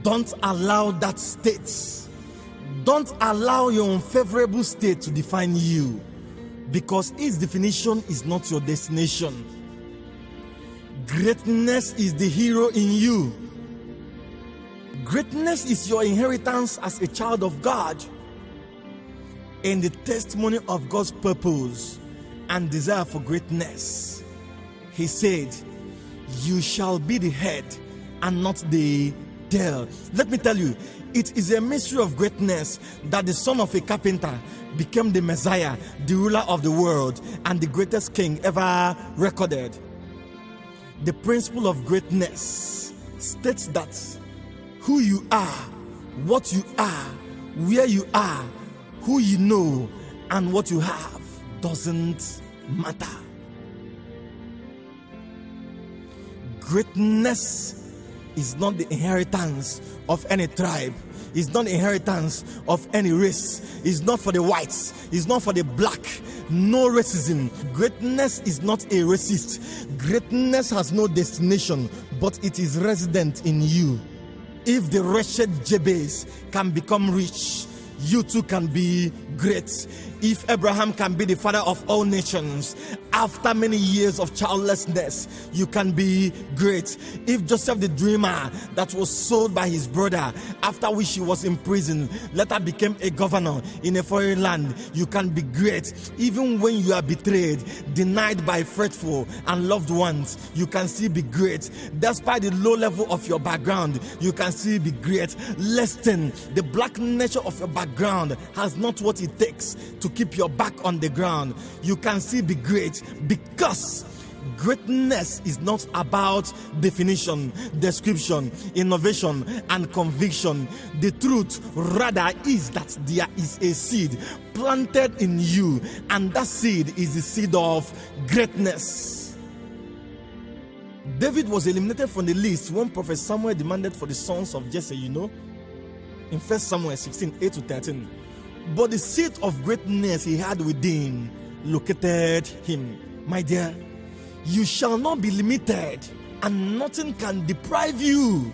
Don't allow that state. Don't allow your unfavorable state to define you, because its definition is not your destination. Greatness is the hero in you. Greatness is your inheritance as a child of God, and the testimony of God's purpose and desire for greatness. He said, you shall be the head and not the tail. Let me tell you, it is a mystery of greatness that the son of a carpenter became the Messiah, the ruler of the world, and the greatest king ever recorded. The principle of greatness states that who you are, what you are, where you are, who you know, and what you have doesn't matter. Greatness is not the inheritance of any tribe. It's not the inheritance of any race. It's not for the whites. It's not for the black. No racism. Greatness is not a racist. Greatness has no destination, but it is resident in you. If the wretched Jabez can become rich, you too can be great. If Abraham can be the father of all nations, after many years of childlessness, you can be great. If Joseph the dreamer that was sold by his brother, after which he was in prison, later became a governor in a foreign land, you can be great. Even when you are betrayed, denied by faithful and loved ones, you can still be great. Despite the low level of your background, you can still be great. Listen, the black nature of your background has not what it takes to keep your back on the ground. You can still be great, because greatness is not about definition, description, innovation, and conviction. The truth rather is that there is a seed planted in you, and that seed is the seed of greatness. David was eliminated from the list when Prophet Samuel demanded for the sons of Jesse, in 1 Samuel 16, 8-13. But the seed of greatness he had within located him. My dear, you shall not be limited, and nothing can deprive you.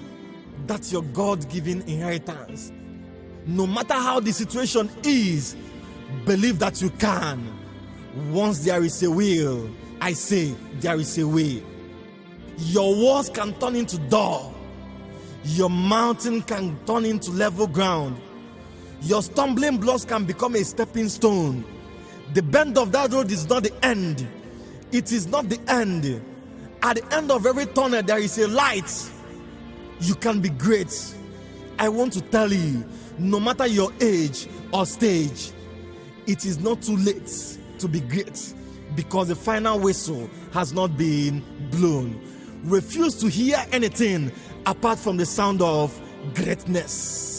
That's your God-given inheritance. No matter how the situation is, believe that you can. Once there is a will, I say there is a way. Your walls can turn into door. Your mountain can turn into level ground. Your stumbling blocks can become a stepping stone. The bend of that road is not the end. It is not the end. At the end of every tunnel, there is a light. You can be great. I want to tell you, no matter your age or stage, it is not too late to be great, because the final whistle has not been blown. Refuse to hear anything apart from the sound of greatness.